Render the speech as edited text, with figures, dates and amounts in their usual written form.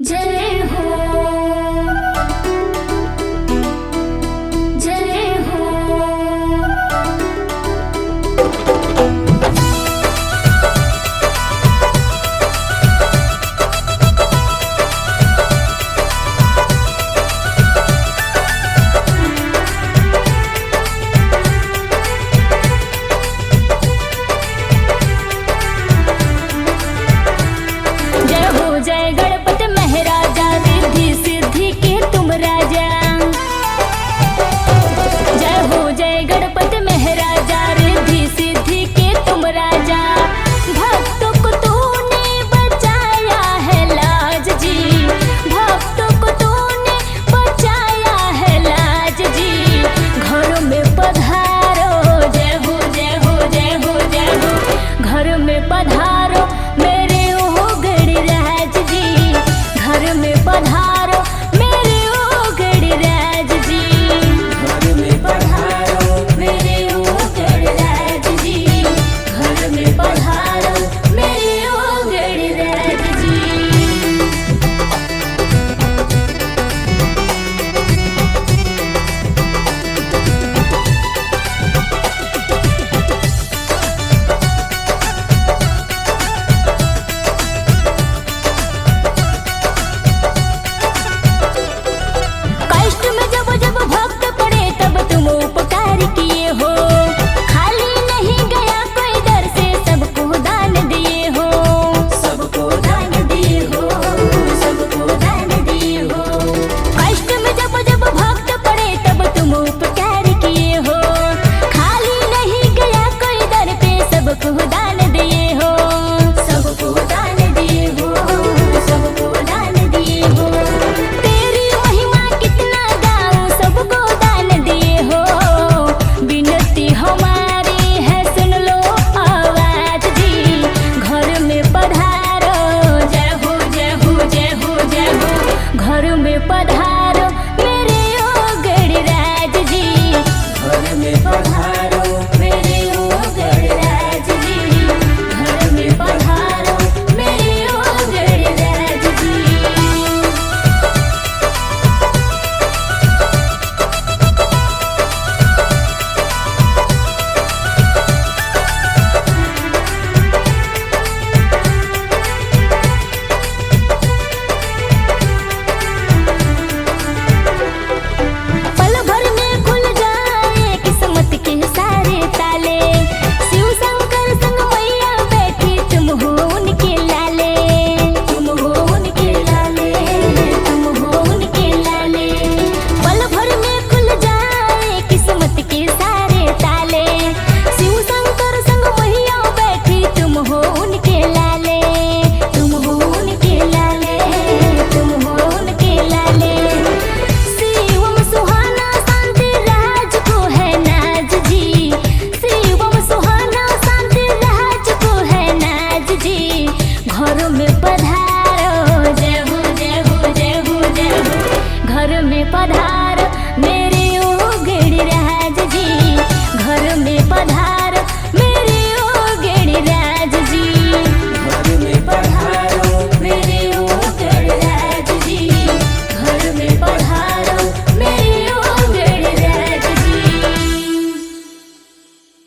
जय हो, जय हो। जय हो जय गणपति महाराजा, रिद्धि सिद्धि के तुम राजा। जय हो जय गणपति महाराजा, रिद्धि सिद्धि के तुम राजा। भक्तों को तूने बचाया है लाज जी, भक्तों को तूने बचाया है लाज जी। घरों में पधारो, जय हो जय हो जय हो जय हो। घर में पधारो मेरे ओ गणराज जी, घर में पधारो मेरे ओ गणराज जी। घर में पधारो मेरे ओ गणराज जी, घर में पधारो मेरे ओ गणराज जी। कष्ट में जब जब भक्त पड़े तब तुम उपकार किए हो। खाली नहीं गया कोई दर से, सबको दान दिए हो, सबको दान दिए हो, सबको दान दिए हो। कष्ट में जब जब भक्त पड़े तब तुम उपकार किए हो। खाली नहीं गया कोई दर पे, सबको दान दिए हो, सबको दान दिए हो, सबको दान दिए हो। तेरी महिमा कितना गाऊं, सबको दान दिए हो। विनती हमारी है सुन लो आवाज जी, घर में पधारो। जय हो जय हो जय हो जय हो। घर में पधारो